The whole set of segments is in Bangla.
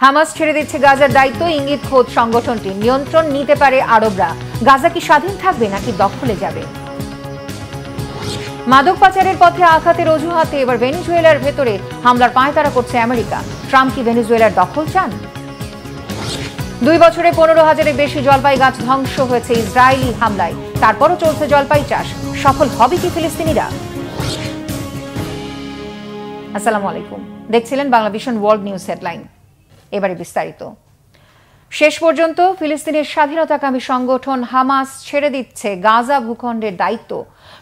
হামাস ছেড়ে দিচ্ছে গাজার দায়িত্ব, ইঙ্গিত খোদ সংগঠনটি। নিয়ন্ত্রণ নিতে পারে আরবরা। গাজা কি স্বাধীন থাকবে নাকি দখলে যাবে? মাদক পাচারের পথে আঘাতের অজুহাতে এবার ভেনেজুয়েলার ভেতরে হামলার পায়তারা করছে আমেরিকা। ট্রাম্প কি ভেনেজুয়েলার দখল চান? 2 বছরে 15,000-এর বেশি জলপাই গাছ ধ্বংস হয়েছে ইসরায়েলি হামলায়। তারপরও চলছে জলপাই চাষ। সফল হবে কি ফিলিস্তিনিরা? আসসালামু আলাইকুম, দেখছিলেন বাংলাভিশন ওয়ার্ল্ড নিউজ হেডলাইন। এবারে বিস্তারিত। শেষ পর্যন্ত ফিলিস্তিনের স্বাধীনতাকামী সংগঠন হামাস ছেড়ে দিচ্ছে গাজা ভূখণ্ডের দায়িত্ব।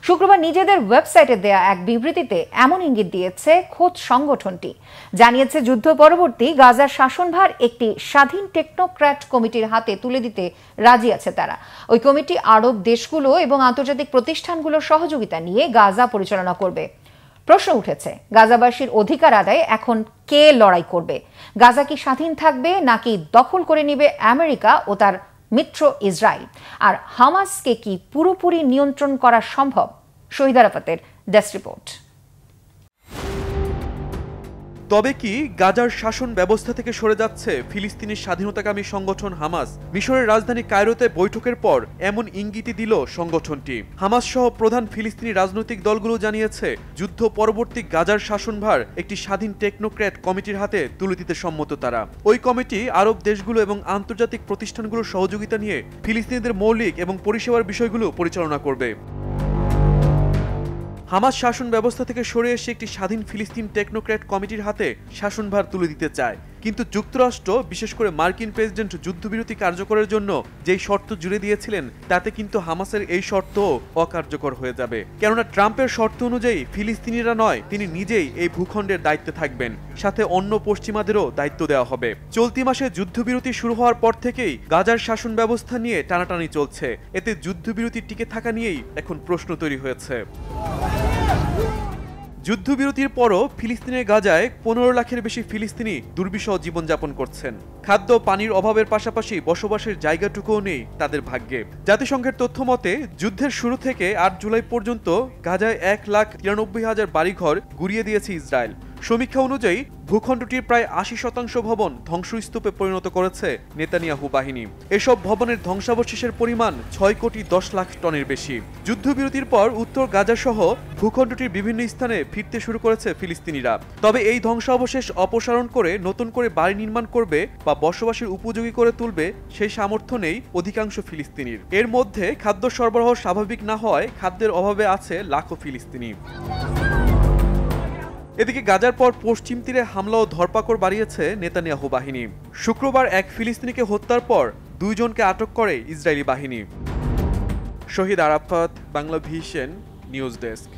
শুক্রবার নিজেদের ওয়েবসাইটে দেয়া এক বিবৃতিতে এমন ইঙ্গিত দিয়েছে খোদ সংগঠনটি। জানিয়েছে যুদ্ধ পরবর্তী গাজার শাসনভার একটি স্বাধীন টেকনোক্র্যাট কমিটির হাতে তুলে দিতে রাজি আছে তারা। ওই কমিটি আরব দেশগুলো এবং আন্তর্জাতিক প্রতিষ্ঠানগুলোর সহযোগিতা নিয়ে গাজা পরিচালনা করবে। প্রশ্ন উঠেছে, গাজাবাসীর অধিকার আদায়ে এখন কে লড়াই করবে? গাজা কি স্বাধীন থাকবে নাকি দখল করে নেবে আমেরিকা ও তার মিত্র ইসরায়েল? আর হামাসকে কি পুরোপুরি নিয়ন্ত্রণ করা সম্ভব? শহীদ আরাফাতের ডেস্ক রিপোর্ট। তবে কি গাজার শাসন ব্যবস্থা থেকে সরে যাচ্ছে ফিলিস্তিনের স্বাধীনতাকামী সংগঠন হামাস? মিশরের রাজধানী কায়রোতে বৈঠকের পর এমন ইঙ্গিতই দিল সংগঠনটি। হামাস সহ প্রধান ফিলিস্তিনি রাজনৈতিক দলগুলো জানিয়েছে যুদ্ধ পরবর্তী গাজার শাসনভার একটি স্বাধীন টেকনোক্র্যাট কমিটির হাতে তুলে দিতে সম্মত তারা। ওই কমিটি আরব দেশগুলো এবং আন্তর্জাতিক প্রতিষ্ঠানগুলোর সহযোগিতা নিয়ে ফিলিস্তিনিদের মৌলিক এবং পরিষেবার বিষয়গুলো পরিচালনা করবে। হামাস শাসন ব্যবস্থা থেকে সরে এসে একটি স্বাধীন ফিলিস্তিন টেকনোক্র্যাট কমিটির হাতে শাসনভার তুলে দিতে চায়। কিন্তু যুক্তরাষ্ট্র, বিশেষ করে মার্কিন প্রেসিডেন্ট যুদ্ধবিরতি কার্যকরের জন্য যেই শর্ত জুড়ে দিয়েছিলেন তাতে কিন্তু হামাসের এই শর্ত অকার্যকর হয়ে যাবে। কেননা ট্রাম্পের শর্ত অনুযায়ী ফিলিস্তিনিরা নয়, তিনি নিজেই এই ভূখণ্ডের দায়িত্বে থাকবেন, সাথে অন্য পশ্চিমাদেরও দায়িত্ব দেওয়া হবে। চলতি মাসে যুদ্ধবিরতি শুরু হওয়ার পর থেকেই গাজার শাসন ব্যবস্থা নিয়ে টানাটানি চলছে। এতে যুদ্ধবিরতি টিকে থাকা নিয়েই এখন প্রশ্ন তৈরি হয়েছে। যুদ্ধবিরতির পরও ফিলিস্তিনের গাজায় 15 লাখের বেশি ফিলিস্তিনি দুর্বিষহ জীবনযাপন করছেন। খাদ্য পানির অভাবের পাশাপাশি বসবাসের জায়গাটুকুও নেই তাদের ভাগ্যে। জাতিসংঘের তথ্য মতে যুদ্ধের শুরু থেকে 8 জুলাই পর্যন্ত গাজায় 1,93,000 বাড়িঘর গুড়িয়ে দিয়েছে ইসরায়েল। সমীক্ষা অনুযায়ী ভূখণ্ডটির প্রায় 80% ভবন ধ্বংসস্তূপে পরিণত করেছে নেতানিয়াহু বাহিনী। এসব ভবনের ধ্বংসাবশেষের পরিমাণ 6,10,00,000 টনের বেশি। যুদ্ধবিরতির পর উত্তর গাজা সহ ভূখণ্ডটির বিভিন্ন স্থানে ফিরতে শুরু করেছে ফিলিস্তিনিরা। তবে এই ধ্বংসাবশেষ অপসারণ করে নতুন করে বাড়ি নির্মাণ করবে বা বসবাসের উপযোগী করে তুলবে সেই সামর্থ্য নেই অধিকাংশ ফিলিস্তিনির। এর মধ্যে খাদ্য সরবরাহ স্বাভাবিক না হওয়ায় খাদ্যের অভাবে আছে লাখো ফিলিস্তিনি। এদিকে গাজার পর পশ্চিম তীরে হামলা ও ধরপাকড় বাড়িয়েছে নেতানিয়াহু বাহিনী। শুক্রবার এক ফিলিস্তিনিকে হত্যার পর 2 জনকে আটক করে ইসরায়েলি বাহিনী। Shahid Arafat, Banglavision news desk.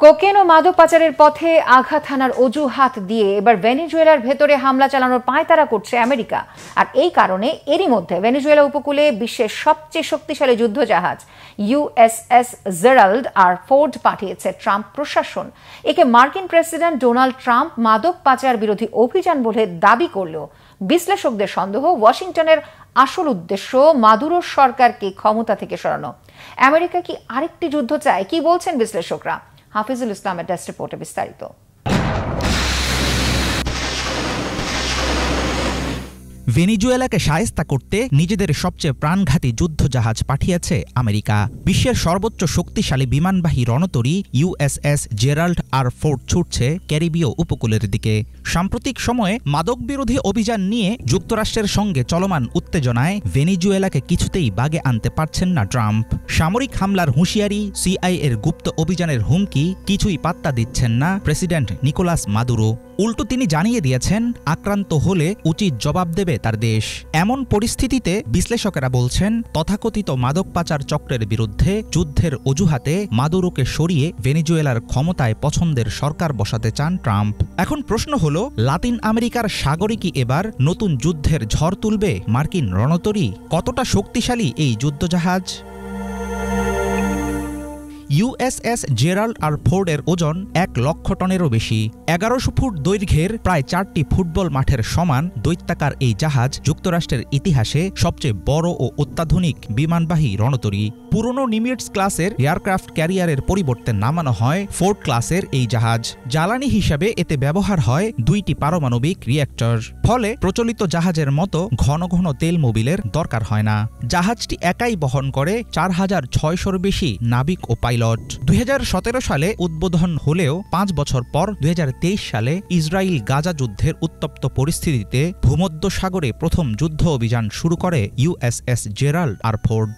Cocaine ও মাদক পাচারের পথে আঘাত হানার অজুহাত দিয়ে এবার ভেনেজুয়েলার ভেতরে হামলা চালানোর পায়তারা করছে আমেরিকা। আর এই কারণে এরই মধ্যে ভেনেজুয়েলা উপকূলে বিশ্বের সবচেয়ে শক্তিশালী যুদ্ধজাহাজ USS জেরাল্ড আর ফোর্ড পাঠিয়েছে ট্রাম্প প্রশাসন। একে মার্কিন প্রেসিডেন্ট ডোনাল্ড ট্রাম্প মাদক পাচার বিরোধী অভিযান বলে দাবি করলেও বিশ্লেষকদের সন্দেহ ওয়াশিংটনের আসল উদ্দেশ্য মাদুরোর সরকারকে ক্ষমতা থেকে সরানো। আমেরিকা কি আরেকটি যুদ্ধ চায়? কি বলছেন বিশ্লেষকরা? হাফিজুল ইসলামের ডেস্ক রিপোর্টে বিস্তারিত। ভেনেজুয়েলাকে শায়েস্তা করতে নিজেদের সবচেয়ে প্রাণঘাতী যুদ্ধজাহাজ পাঠিয়েছে আমেরিকা। বিশ্বের সর্বোচ্চ শক্তিশালী বিমানবাহী রণতরী USS জেরাল্ড আর ফোর্ড ছুটছে ক্যারিবীয় উপকূলের দিকে। সাম্প্রতিক সময়ে মাদক বিরোধী অভিযান নিয়ে যুক্তরাষ্ট্রের সঙ্গে চলমান উত্তেজনায় ভেনেজুয়েলাকে কিছুতেই বাগে আনতে পারছেন না ট্রাম্প। সামরিক হামলার হুঁশিয়ারি, CIA-এর গুপ্ত অভিযানের হুমকি কিছুই পাত্তা দিচ্ছেন না প্রেসিডেন্ট নিকোলাস মাদুরো। উল্টো তিনি জানিয়ে দিয়েছেন আক্রান্ত হলে উচিত জবাব দেবে তার দেশ। এমন পরিস্থিতিতে বিশ্লেষকেরা বলছেন তথাকথিত মাদক পাচার চক্রের বিরুদ্ধে যুদ্ধের অজুহাতে মাদুরোকে সরিয়ে ভেনেজুয়েলার ক্ষমতায় পছন্দের সরকার বসাতে চান ট্রাম্প। এখন প্রশ্ন হলো, লাতিন আমেরিকার সাগরে কি এবার নতুন যুদ্ধের ঝড় তুলবে মার্কিন রণতরী? কতটা শক্তিশালী এই যুদ্ধজাহাজ? ইউএসএস জেরাল্ড আর ফোর্ডের ওজন 1 লক্ষ টনেরও বেশি। 1100 ফুট দৈর্ঘ্যের প্রায় 4টি ফুটবল মাঠের সমান দৈত্যাকার এই জাহাজ যুক্তরাষ্ট্রের ইতিহাসে সবচেয়ে বড় ও অত্যাধুনিক বিমানবাহী রণতরী। পুরনো নিমিটস ক্লাসের এয়ারক্রাফট ক্যারিয়ারের পরিবর্তে নামানো হয় ফোর্ড ক্লাসের এই জাহাজ। জ্বালানি হিসাবে এতে ব্যবহার হয় 2টি পারমাণবিক রিঅ্যাক্টর। ফলে প্রচলিত জাহাজের মতো ঘন ঘন তেল মোবিলের দরকার হয় না। জাহাজটি একাই বহন করে 4600-র বেশি নাবিক ও পাইলট। 2017 সালে উদ্বোধন হলেও 5 বছর পর 2023 সালে ইসরায়েল গাজা যুদ্ধের উত্তপ্ত পরিস্থিতিতে ভূমধ্যসাগরে প্রথম যুদ্ধ অভিযান শুরু করে ইউএসএস জেরাল্ড আর ফোর্ড।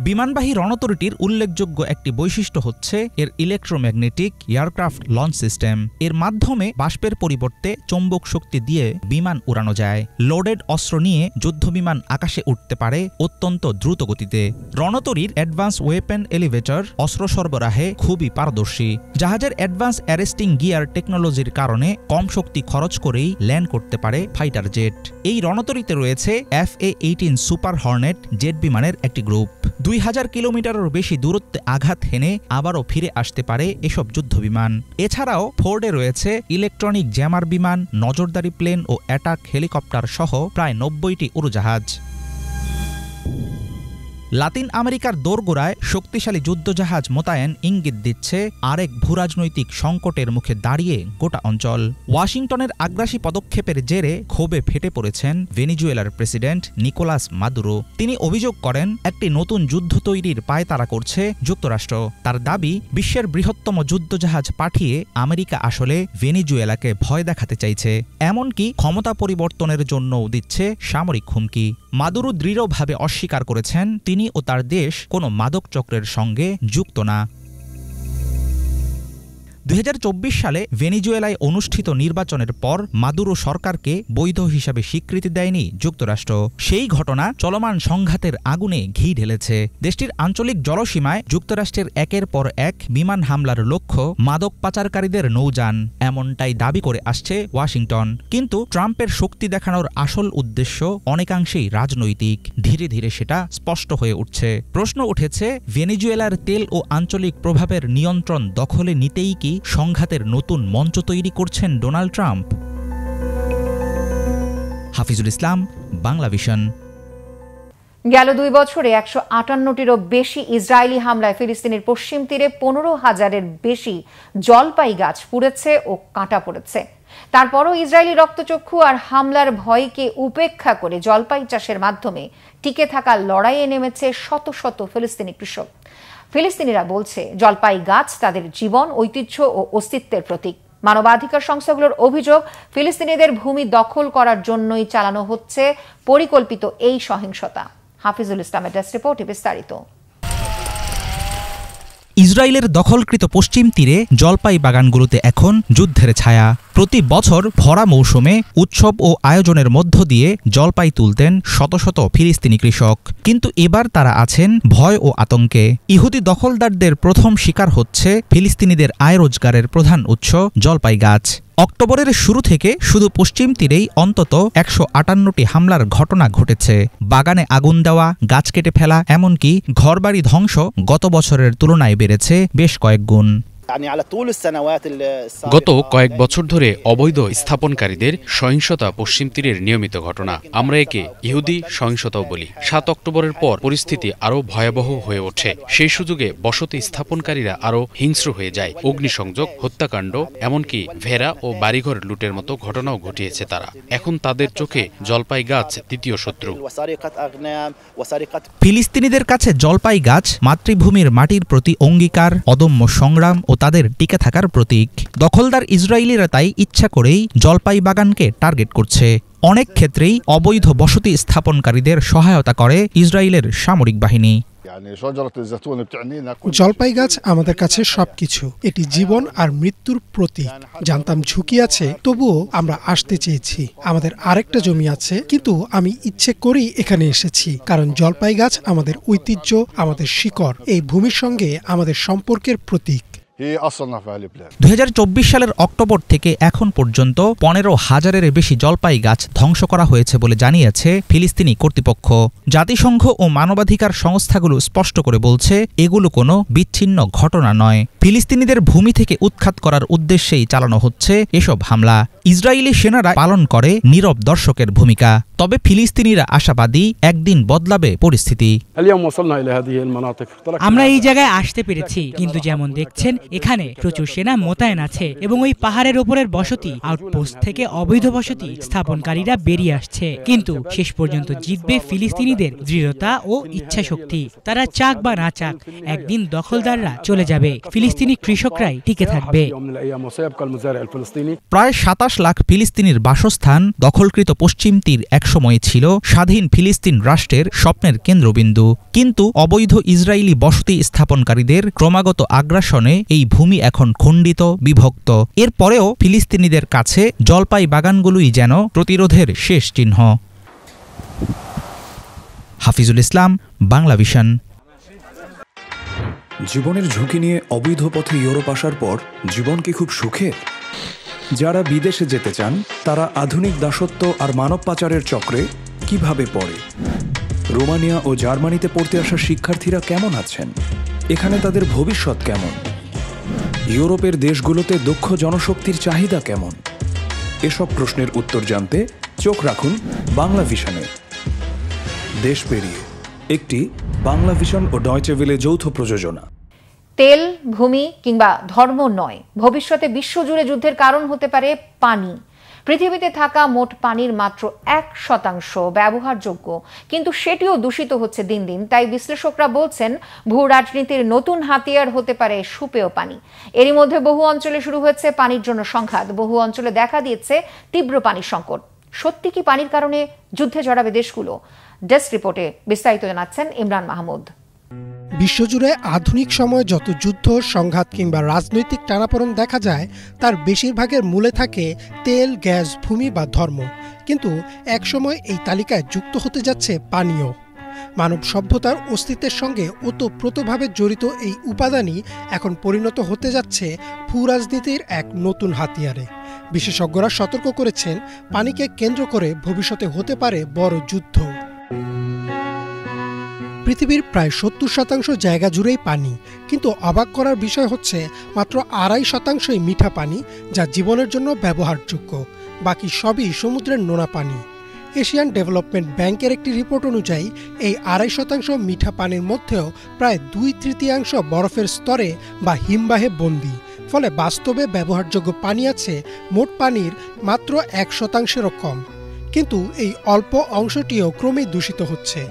বিমানবাহী রণতরীটির উল্লেখযোগ্য একটি বৈশিষ্ট্য হচ্ছে এর ইলেকট্রোম্যাগনেটিক এয়ারক্রাফট লঞ্চ সিস্টেম। এর মাধ্যমে বাষ্পের পরিবর্তে চৌম্বক শক্তি দিয়ে বিমান উড়ানো যায়। লোডেড অস্ত্র নিয়ে যুদ্ধবিমান আকাশে উঠতে পারে অত্যন্ত দ্রুত গতিতে। রণতরীর অ্যাডভান্স ওয়েপেন এলিভেটর অস্ত্র সরবরাহে খুবই পারদর্শী। জাহাজের অ্যাডভান্স অ্যারেস্টিং গিয়ার টেকনোলজির কারণে কম শক্তি খরচ করেই ল্যান্ড করতে পারে ফাইটার জেট। এই রণতরীতে রয়েছে FA-18 সুপার হর্নেট জেট বিমানের একটি গ্রুপ। 2000 কিলোমিটারের বেশি দূরত্বে আঘাত হেনে আবারও ফিরে আসতে পারে এসব যুদ্ধবিমান। এছাড়াও ফোর্ডে রয়েছে ইলেকট্রনিক জ্যামার বিমান, নজরদারি প্লেন ও অ্যাটাক হেলিকপ্টার সহ প্রায় 90টি উড়োজাহাজ। লাতিন আমেরিকার দোরগোড়ায় শক্তিশালী যুদ্ধজাহাজ মোতায়েন ইঙ্গিত দিচ্ছে আরেক ভূরাজনৈতিক সংকটের মুখে দাঁড়িয়ে গোটা অঞ্চল। ওয়াশিংটনের আগ্রাসী পদক্ষেপের জেরে ক্ষোভে ফেটে পড়েছেন ভেনেজুয়েলার প্রেসিডেন্ট নিকোলাস মাদুরো। তিনি অভিযোগ করেন একটি নতুন যুদ্ধ তৈরির পায়তারা করছে যুক্তরাষ্ট্র। তার দাবি, বিশ্বের বৃহত্তম যুদ্ধজাহাজ পাঠিয়ে আমেরিকা আসলে ভেনেজুয়েলাকে ভয় দেখাতে চাইছে, এমনকি ক্ষমতা পরিবর্তনের জন্যও দিচ্ছে সামরিক হুমকি। মাদুরো দৃঢ়ভাবে অস্বীকার করেছেন তিনি ও তার দেশ কোনো মাদক চক্রের সঙ্গে যুক্ত না। 2024 সালে ভেনেজুয়েলায় অনুষ্ঠিত নির্বাচনের পর মাদুরো সরকারকে বৈধ হিসাবে স্বীকৃতি দেয়নি যুক্তরাষ্ট্র। সেই ঘটনা চলমান সংঘাতের আগুনে ঘি ঢেলেছে। দেশটির আঞ্চলিক জলসীমায় যুক্তরাষ্ট্রের একের পর এক বিমান হামলার লক্ষ্য মাদক পাচারকারীদের নৌযান, এমনটাই দাবি করে আসছে ওয়াশিংটন। কিন্তু ট্রাম্পের শক্তি দেখানোর আসল উদ্দেশ্য অনেকাংশেই রাজনৈতিক। ধীরে ধীরে সেটা স্পষ্ট হয়ে উঠছে। প্রশ্ন উঠেছে, ভেনেজুয়েলার তেল ও আঞ্চলিক প্রভাবের নিয়ন্ত্রণ দখলে নিতেই কি সংঘাতের নতুন মঞ্চ তৈরি করছেন ডোনাল্ড ট্রাম্প? হাফিজুল ইসলাম, বাংলা ভিশন। গেল 2 বছরে 158টিরও বেশি ইসরায়েলি হামলায় ফিলিস্তিনের পশ্চিম তীরে 15,000-এর বেশি জলপাই গাছ পুড়েছে ও কাঁটা পড়েছে। তারপরও ইসরায়েলি রক্তচক্ষু আর হামলার ভয়কে উপেক্ষা করে জলপাই চাষের মাধ্যমে টিকে থাকার লড়াইয়ে নেমেছে শত শত ফিলিস্তিনি কৃষক। ফিলিস্তিনিরা বলছে, জলপাই গাছ তাদের জীবন, ঐতিহ্য ও অস্তিত্বের প্রতীক। মানবাধিকার সংস্থাগুলোর অভিযোগ, ফিলিস্তিনিদের ভূমি দখল করার জন্যই চালানো হচ্ছে পরিকল্পিত এই সহিংসতা। হাফিজুল ইসলামের ডেস্ক রিপোর্টে বিস্তারিত। ইসরায়েলের দখলকৃত পশ্চিম তীরে জলপাই বাগানগুলোতে এখন যুদ্ধের ছায়া। প্রতি বছর ভরা মৌসুমে উৎসব ও আয়োজনের মধ্য দিয়ে জলপাই তুলতেন শত শত ফিলিস্তিনি কৃষক। কিন্তু এবার তারা আছেন ভয় ও আতঙ্কে। ইহুদি দখলদারদের প্রথম শিকার হচ্ছে ফিলিস্তিনিদের আয় রোজগারের প্রধান উৎস জলপাই গাছ। অক্টোবরের শুরু থেকে শুধু পশ্চিম তীরেই অন্তত 158টি হামলার ঘটনা ঘটেছে। বাগানে আগুন দেওয়া, গাছ কেটে ফেলা, এমনকি ঘরবাড়ি ধ্বংস গত বছরের তুলনায় বেড়েছে বেশ কয়েক গুণ। গত কয়েক বছর ধরে অবৈধ স্থাপনকারীদের সহিংসতা পশ্চিম তীরের নিয়মিত ঘটনা। আমরা একে ইহুদি সহিংসতাও বলি। 7 অক্টোবরের পর পরিস্থিতি আরও ভয়াবহ হয়ে ওঠে। সেই সুযোগে বসতি স্থাপনকারীরা আরও হিংস্র হয়ে যায়। অগ্নিসংযোগ, হত্যাকাণ্ড, এমনকি ভেড়া ও বাড়িঘর লুটের মতো ঘটনাও ঘটিয়েছে তারা। এখন তাদের চোখে জলপাই গাছ দ্বিতীয় শত্রু। ফিলিস্তিনিদের কাছে জলপাই গাছ মাতৃভূমির মাটির প্রতি অঙ্গীকার, অদম্য সংগ্রাম ও তাদের টিকে থাকার প্রতীক। দখলদার ইসরায়েলিরা তাই ইচ্ছা করেই জলপাই বাগানকে টার্গেট করছে। অনেক ক্ষেত্রেই অবৈধ বসতি স্থাপনকারীদের সহায়তা করে ইসরায়েলের সামরিক বাহিনী। জলপাই গাছ আমাদের কাছে সবকিছু। এটি জীবন আর মৃত্যুর প্রতীক। জানতাম ঝুঁকি আছে, তবুও আমরা আসতে চেয়েছি। আমাদের আরেকটা জমি আছে, কিন্তু আমি ইচ্ছে করেই এখানে এসেছি, কারণ জলপাই গাছ আমাদের ঐতিহ্য, আমাদের শিকড়, এই ভূমির সঙ্গে আমাদের সম্পর্কের প্রতীক। 2024 সালের অক্টোবর থেকে এখন পর্যন্ত 15,000-এর বেশি জলপাই গাছ ধ্বংস করা হয়েছে বলে জানিয়েছে ফিলিস্তিনি কর্তৃপক্ষ। জাতিসংঘ ও মানবাধিকার সংস্থাগুলো স্পষ্ট করে বলছে এগুলো কোনো বিচ্ছিন্ন ঘটনা নয়। ফিলিস্তিনিদের ভূমি থেকে উৎখাত করার উদ্দেশ্যেই চালানো হচ্ছে এসব হামলা। ইসরায়েলি সেনারা পালন করে নীরব দর্শকের ভূমিকা। তবে ফিলিস্তিনিরা আশাবাদী একদিন বদলাবে পরিস্থিতি। আমরা এই জায়গায় আসতে পেরেছি, কিন্তু যেমন দেখছেন এখানে প্রচুর সেনা মোতায়েন আছে এবং ওই পাহাড়ের ওপরের বসতি আউটপোস্ট থেকে অবৈধ বসতি স্থাপনকারীরা বেরিয়ে আসছে। কিন্তু শেষ পর্যন্ত জিতবে ফিলিস্তিনিদের দৃঢ়তা ও ইচ্ছা শক্তি। তারা চাক বা না চাক, একদিন দখলদাররা চলে যাবে, ফিলিস্তিনি কৃষকরাই টিকে থাকবে। প্রায় 27 লাখ ফিলিস্তিনির বাসস্থান দখলকৃত পশ্চিম তীর একসময় ছিল স্বাধীন ফিলিস্তিন রাষ্ট্রের স্বপ্নের কেন্দ্রবিন্দু। কিন্তু অবৈধ ইসরায়েলি বসতি স্থাপনকারীদের ক্রমাগত আগ্রাসনে এই ভূমি এখন খণ্ডিত, বিভক্ত। এরপরেও ফিলিস্তিনিদের কাছে জলপাই বাগানগুলোই যেন প্রতিরোধের শেষ চিহ্ন। হাফিজুল ইসলাম, বাংলা ভিশন। জীবনের ঝুঁকি নিয়ে অবৈধ পথে ইউরোপ আসার পর জীবন কি খুব সুখের? যারা বিদেশে যেতে চান তারা আধুনিক দাসত্ব আর মানব পাচারের চক্রে কিভাবে পড়ে? রোমানিয়া ও জার্মানিতে পড়তে আসা শিক্ষার্থীরা কেমন আছেন? এখানে তাদের ভবিষ্যৎ কেমন? ইউরোপের দেশগুলোতে দক্ষ জনশক্তির চাহিদা কেমন? এসব প্রশ্নের উত্তর জানতে চোখ রাখুন বাংলা ভিশনে। দেশ পেরিয়ে, একটি বাংলা ভিশন ও ডয়চে ভেলে যৌথ প্রযোজনা। তেল, ভূমি কিংবা ধর্ম নয়, ভবিষ্যতে বিশ্বজুড়ে যুদ্ধের কারণ হতে পারে পানি। পৃথিবীতে থাকা মোট পানির মাত্র 1% ব্যবহারযোগ্য, কিন্তু সেটিও দূষিত হচ্ছে দিন দিন। তাই বিশ্লেষকরা বলছেন ভূ রাজনীতির নতুন হাতিয়ার হতে পারে সুপেয় পানি। এরই মধ্যে বহু অঞ্চলে শুরু হয়েছে পানির জন্য সংঘাত। বহু অঞ্চলে দেখা দিয়েছে তীব্র পানির সংকট। সত্যি কি পানির কারণে যুদ্ধে জড়াবে দেশগুলো? ডেস্ক রিপোর্টে বিস্তারিত জানাচ্ছেন ইমরান মাহমুদ। বিশ্বজুড়ে আধুনিক সময়ে যত যুদ্ধ, সংঘাত কিংবা রাজনৈতিক টানাপোড়েন দেখা যায় তার বেশিরভাগের মূলে থাকে তেল, গ্যাস, ভূমি বা ধর্ম। কিন্তু একসময় এই তালিকায় যুক্ত হতে যাচ্ছে পানীয়। মানব সভ্যতার অস্তিত্বের সঙ্গে ওতপ্রোতভাবে জড়িত এই উপাদানই এখন পরিণত হতে যাচ্ছে ভূরাজনীতির এক নতুন হাতিয়ারে। বিশেষজ্ঞরা সতর্ক করেছেন পানিকে কেন্দ্র করে ভবিষ্যতে হতে পারে বড় যুদ্ধ। পৃথিবীর প্রায় 70% জায়গা জুড়েই পানি, কিন্তু অবাক করার বিষয় হচ্ছে মাত্র 2.5%ই মিঠা পানি, যা জীবনের জন্য ব্যবহারযোগ্য। বাকি সবই সমুদ্রের নোনা পানি। এশিয়ান ডেভেলপমেন্ট ব্যাংকের একটি রিপোর্ট অনুযায়ী এই 2.5% মিঠা পানির মধ্যেও প্রায় 2/3 বরফের স্তরে বা হিমবাহে বন্দী। ফলে বাস্তবে ব্যবহারযোগ্য পানি আছে মোট পানির মাত্র 1%-এরও কম। কিন্তু এই অল্প অংশটিও ক্রমেই দূষিত হচ্ছে।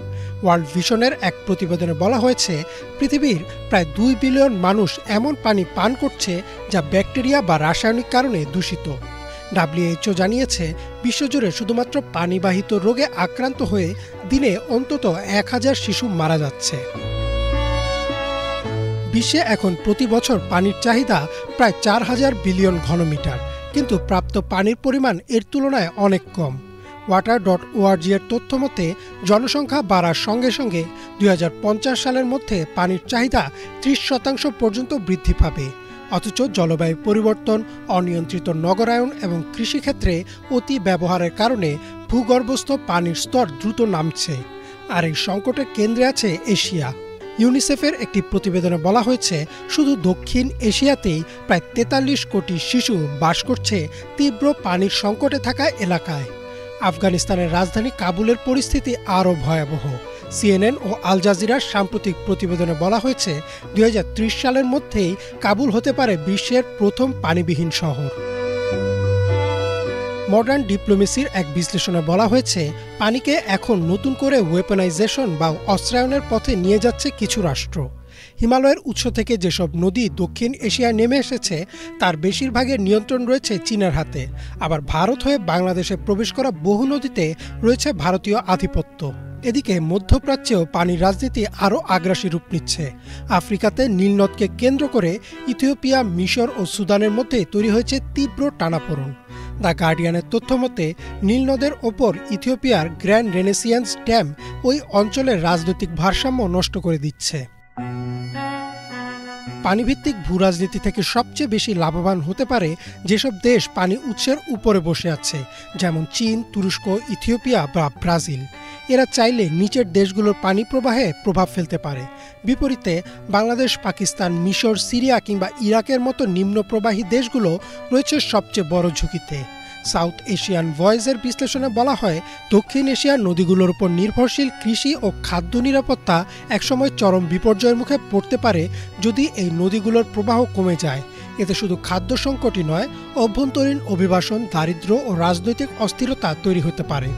ওয়ার্ল্ড ভিশনের এক প্রতিবেদনে বলা হয়েছে পৃথিবীর প্রায় 2 বিলিয়ন মানুষ এমন পানি পান করছে যা ব্যাকটেরিয়া বা রাসায়নিক কারণে দূষিত। WHO জানিয়েছে বিশ্বজুড়ে শুধুমাত্র পানিবাহিত রোগে আক্রান্ত হয়ে দিনে অন্তত 1000 শিশু মারা যাচ্ছে। বিশ্বে এখন প্রতি বছর পানির চাহিদা প্রায় 4000 বিলিয়ন ঘনমিটার, কিন্তু প্রাপ্ত পানির পরিমাণ এর তুলনায় অনেক কম। water.org এর তথ্য মতে জনসংখ্যা বাড়ার সঙ্গে সঙ্গে 2050 সালের মধ্যে পানির চাহিদা 30% পর্যন্ত বৃদ্ধি পাবে। অথচ জলবায়ু পরিবর্তন, অনিয়ন্ত্রিত নগরায়ন এবং কৃষিক্ষেত্রে অতি ব্যবহারের কারণে ভূগর্ভস্থ পানির স্তর দ্রুত নামছে। আর এই সংকটের কেন্দ্রে আছে এশিয়া। ইউনিসেফের একটি প্রতিবেদনে বলা হয়েছে শুধু দক্ষিণ এশিয়াতেই প্রায় 43 কোটি শিশু বাস করছে তীব্র পানির সংকটে থাকা এলাকায়। আফগানিস্তানের রাজধানী কাবুলের পরিস্থিতি আরও ভয়াবহ। CNN ও আল জাজিরার সাম্প্রতিক প্রতিবেদনে বলা হয়েছে 2030 সালের মধ্যেই কাবুল হতে পারে বিশ্বের প্রথম পানিবিহীন শহর। মডার্ন ডিপ্লোমেসির এক বিশ্লেষণে বলা হয়েছে পানিকে এখন নতুন করে ওয়েপনাইজেশন বা অস্ত্রায়নের পথে নিয়ে যাচ্ছে কিছু রাষ্ট্র। হিমালয়ের উৎস থেকে যেসব নদী দক্ষিণ এশিয়ায় নেমে এসেছে তার বেশিরভাগের নিয়ন্ত্রণ রয়েছে চীনের হাতে। আবার ভারত হয়ে বাংলাদেশে প্রবেশ করা বহু নদীতে রয়েছে ভারতীয় আধিপত্য। এদিকে মধ্যপ্রাচ্যেও পানির রাজনীতি আরও আগ্রাসী রূপ নিচ্ছে। আফ্রিকাতে নীলনদকে কেন্দ্র করে ইথিওপিয়া, মিশর ও সুদানের মধ্যে তৈরি হয়েছে তীব্র টানাপোড়েন। দ্য গার্ডিয়ানের তথ্য মতে নীলনদের ওপর ইথিওপিয়ার গ্র্যান্ড রেনেসিয়েন্স ড্যাম ওই অঞ্চলের রাজনৈতিক ভারসাম্য নষ্ট করে দিচ্ছে। পানিভিত্তিক ভূরাজনীতি থেকে সবচেয়ে বেশি লাভবান হতে পারে যেসব দেশ পানি উৎসের উপরে বসে আছে, যেমন চীন, তুরস্ক, ইথিওপিয়া বা ব্রাজিল। এরা চাইলে নিচের দেশগুলোর পানি প্রবাহে প্রভাব ফেলতে পারে। বিপরীতে বাংলাদেশ, পাকিস্তান, মিশর, সিরিয়া কিংবা ইরাকের মতো নিম্ন প্রবাহী দেশগুলো রয়েছে সবচেয়ে বড় ঝুঁকিতে। সাউথ এশিয়ান ভয়েসের বিশ্লেষণে বলা হয়, দক্ষিণ এশিয়ার নদীগুলোর উপর নির্ভরশীল কৃষি ও খাদ্য নিরাপত্তা একসময় চরম বিপর্যয়ের মুখে পড়তে পারে যদি এই নদীগুলোর প্রবাহ কমে যায়। এতে শুধু খাদ্য সংকটই নয়, অভ্যন্তরীণ অভিবাসন, দারিদ্র্য ও রাজনৈতিক অস্থিরতা তৈরি হতে পারে।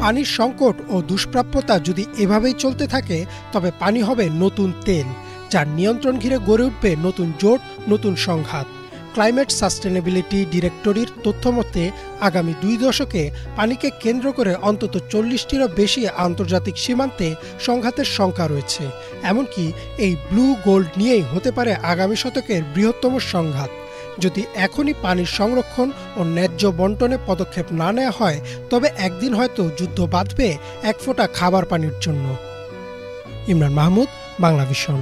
পানির সংকট ও দুষ্প্রাপ্যতা যদি এভাবেই চলতে থাকে, তবে পানি হবে নতুন তেল, যার নিয়ন্ত্রণ ঘিরে গড়ে উঠবে নতুন জোট, নতুন সংঘাত। ক্লাইমেট সাস্টেনেবিলিটি ডিরেক্টরির তথ্যমতে আগামী 2 দশকে পানিকে কেন্দ্র করে অন্তত 40টিরও বেশি আন্তর্জাতিক সীমান্তে সংঘাতের শঙ্কা রয়েছে। এমনকি এই ব্লু গোল্ড নিয়েই হতে পারে আগামী শতকের বৃহত্তম সংঘাত। যদি এখনই পানির সংরক্ষণ ও ন্যায্য বন্টনে পদক্ষেপ না নেওয়া হয়, তবে একদিন হয়তো যুদ্ধ বাঁধবে এক ফোঁটা খাবার পানির জন্য। ইমরান মাহমুদ, বাংলাভিশন।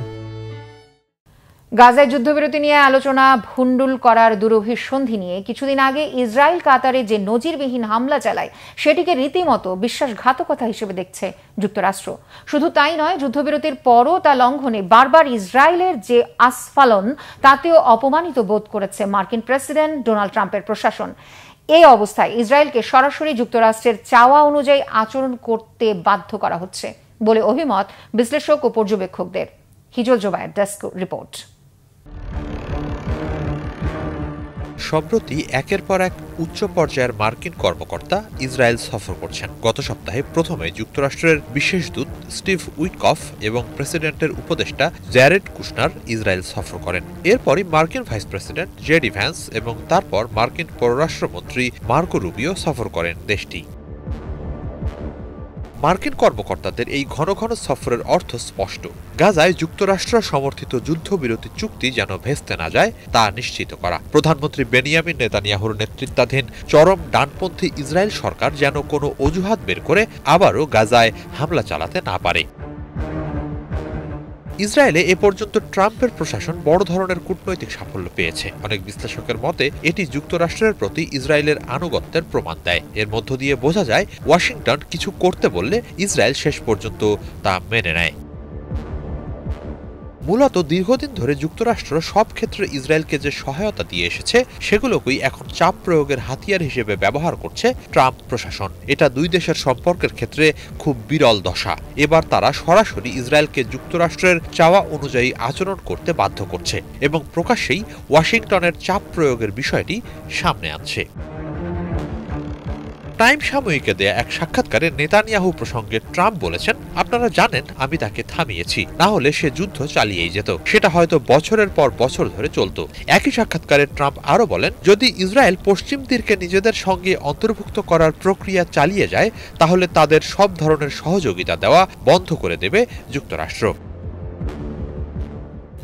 গাজায় যুদ্ধবিরতি নিয়ে আলোচনা ভুন্ডুল করার দুরভিসন্ধি নিয়ে কিছুদিন আগে ইসরায়েল কাতারে যে নজিরবিহীন হামলা চালায় সেটিকে রীতিমতো বিশ্বাসঘাতকতা হিসেবে দেখছে যুক্তরাষ্ট্র। শুধু তাই নয়, যুদ্ধবিরতির পরও তা লঙ্ঘনে বারবার ইসরায়েলের যে আস্ফালন, তাতেও অপমানিত বোধ করেছে মার্কিন প্রেসিডেন্ট ডোনাল্ড ট্রাম্পের প্রশাসন। এই অবস্থায় ইসরায়েলকে সরাসরি যুক্তরাষ্ট্রের চাওয়া অনুযায়ী আচরণ করতে বাধ্য করা হচ্ছে বলে অভিমত বিশ্লেষক ও পর্যবেক্ষকদের। হিজল জোবায়ের ডেস্ক রিপোর্ট। সম্প্রতি একের পর এক উচ্চ পর্যায়ের মার্কিন কর্মকর্তা ইসরায়েল সফর করছেন। গত সপ্তাহে প্রথমে যুক্তরাষ্ট্রের বিশেষ দূত স্টিভ উইটকফ এবং প্রেসিডেন্টের উপদেষ্টা জ্যারেড কুশনার ইসরায়েল সফর করেন। এরপরই মার্কিন ভাইস প্রেসিডেন্ট জেডি ভ্যান্স এবং তারপর মার্কিন পররাষ্ট্রমন্ত্রী মার্কো রুবিও সফর করেন দেশটি। মার্কিন কর্মকর্তাদের এই ঘন ঘন সফরের অর্থ স্পষ্ট। গাজায় যুক্তরাষ্ট্র সমর্থিত যুদ্ধবিরতি চুক্তি যেন ভেস্তে না যায় তা নিশ্চিত করা। প্রধানমন্ত্রী বেনিয়ামিন নেতানিয়াহুর নেতৃত্বাধীন চরম ডানপন্থী ইসরায়েল সরকার যেন কোনো অজুহাত বের করে আবারও গাজায় হামলা চালাতে না পারে। ইসরায়েলে এ পর্যন্ত ট্রাম্পের প্রশাসন বড় ধরনের কূটনৈতিক সাফল্য পেয়েছে। অনেক বিশ্লেষকের মতে এটি যুক্তরাষ্ট্রের প্রতি ইসরায়েলের আনুগত্যের প্রমাণ দেয়। এর মধ্য দিয়ে বোঝা যায় ওয়াশিংটন কিছু করতে বললে ইসরায়েল শেষ পর্যন্ত তা মেনে নেয়। মূলত দীর্ঘদিন ধরে যুক্তরাষ্ট্র সব ক্ষেত্রে ইসরায়েলকে যে সহায়তা দিয়ে এসেছে সেগুলোকেই এখন চাপ প্রয়োগের হাতিয়ার হিসেবে ব্যবহার করছে ট্রাম্প প্রশাসন। এটা দুই দেশের সম্পর্কের ক্ষেত্রে খুব বিরল দশা। এবার তারা সরাসরি ইসরায়েলকে যুক্তরাষ্ট্রের চাওয়া অনুযায়ী আচরণ করতে বাধ্য করছে এবং প্রকাশ্যেই ওয়াশিংটনের চাপ প্রয়োগের বিষয়টি সামনে আনছে। টাইম সাময়িকে দেয়া এক সাক্ষাৎকারে নেতানিয়াহু প্রসঙ্গে ট্রাম্প বলেছেন, আপনারা জানেন আমি তাকে থামিয়েছি, না হলে সে যুদ্ধ চালিয়েই যেত। সেটা হয়তো বছরের পর বছর ধরে চলত। একই সাক্ষাৎকারে ট্রাম্প আরও বলেন, যদি ইসরায়েল পশ্চিম তীরকে নিজেদের সঙ্গে অন্তর্ভুক্ত করার প্রক্রিয়া চালিয়ে যায় তাহলে তাদের সব ধরনের সহযোগিতা দেওয়া বন্ধ করে দেবে যুক্তরাষ্ট্র।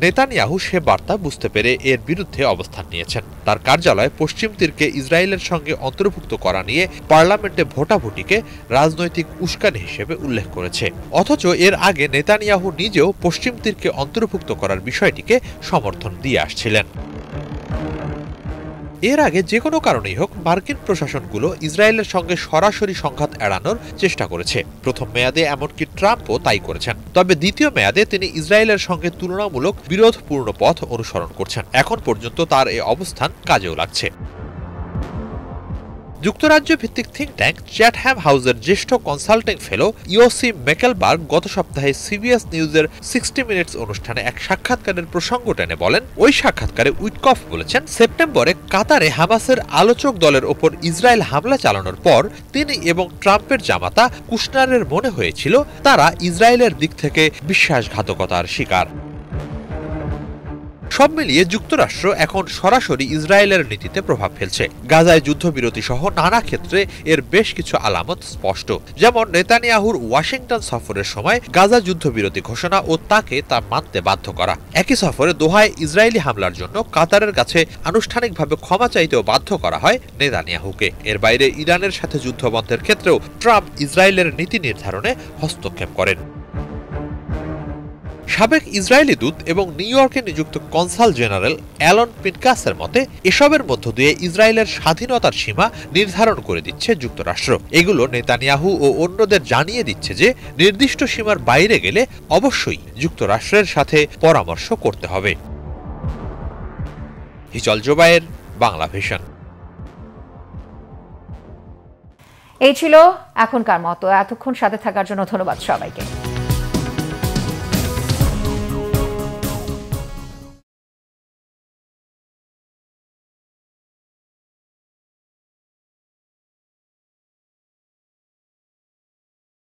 নেতানিয়াহু সে বার্তা বুঝতে পেরে এর বিরুদ্ধে অবস্থান নিয়েছেন। তার কার্যালয় পশ্চিম তীরকে ইসরায়েলের সঙ্গে অন্তর্ভুক্ত করা নিয়ে পার্লামেন্টে ভোটাভুটিকে রাজনৈতিক উস্কানি হিসেবে উল্লেখ করেছে। অথচ এর আগে নেতানিয়াহু নিজেও পশ্চিম তীরকে অন্তর্ভুক্ত করার বিষয়টিকে সমর্থন দিয়ে আসছিলেন। এর আগে যে কোনো কারণেই হোক মার্কিন প্রশাসনগুলো ইসরায়েলের সঙ্গে সরাসরি সংঘাত এড়ানোর চেষ্টা করেছে। প্রথম মেয়াদে এমনকি ট্রাম্পও তাই করেছেন। তবে দ্বিতীয় মেয়াদে তিনি ইসরায়েলের সঙ্গে তুলনামূলক বিরোধপূর্ণ পথ অনুসরণ করছেন। এখন পর্যন্ত তার এই অবস্থান কাজেও লাগছে। যুক্তরাজ্য ভিত্তিক থিঙ্ক ট্যাঙ্ক চ্যাটহ্যাম হাউসের জ্যেষ্ঠ কনসাল্টিং ফেলো ইওসি মেকেলবার্গ গত সপ্তাহে সিবিএস নিউজের 60 মিনিটস অনুষ্ঠানে এক সাক্ষাৎকারের প্রসঙ্গ টেনে বলেন, ওই সাক্ষাৎকারে উইটকফ বলেছেন, সেপ্টেম্বরে কাতারে হামাসের আলোচক দলের ওপর ইসরায়েল হামলা চালানোর পর তিনি এবং ট্রাম্পের জামাতা কুশনারের মনে হয়েছিল তারা ইসরায়েলের দিক থেকে বিশ্বাসঘাতকতার শিকার। সব মিলিয়ে যুক্তরাষ্ট্র এখন সরাসরি ইসরায়েলের নীতিতে প্রভাব ফেলছে। গাজায় যুদ্ধবিরতি সহ নানা ক্ষেত্রে এর বেশ কিছু আলামত স্পষ্ট। যেমন নেতানিয়াহুর ওয়াশিংটন সফরের সময় গাজা যুদ্ধবিরতি ঘোষণা ও তাকে তা মানতে বাধ্য করা। একই সফরে দোহায় ইসরায়েলি হামলার জন্য কাতারের কাছে আনুষ্ঠানিকভাবে ক্ষমা চাইতেও বাধ্য করা হয় নেতানিয়াহুকে। এর বাইরে ইরানের সাথে যুদ্ধবন্ধের ক্ষেত্রেও ট্রাম্প ইসরায়েলের নীতি নির্ধারণে হস্তক্ষেপ করেন। সাবেক ইসরায়েলি দূত এবং নিউ ইয়র্কে নিযুক্ত কনসাল জেনারেল অ্যালন পিনকাসের মতে এসবের মধ্য দিয়ে ইসরায়েলের স্বাধীনতার সীমা নির্ধারণ করে দিচ্ছে যুক্তরাষ্ট্র। এগুলো নেতানিয়াহু ও অন্যদের জানিয়ে দিচ্ছে যে নির্দিষ্ট সীমার বাইরে গেলে অবশ্যই যুক্তরাষ্ট্রের সাথে পরামর্শ করতে হবে। হিচল জোবায়ের, বাংলা ভিশন। এই ছিল এখনকার মতো। এতক্ষণ সাথে থাকার জন্য ধন্যবাদ সবাইকে।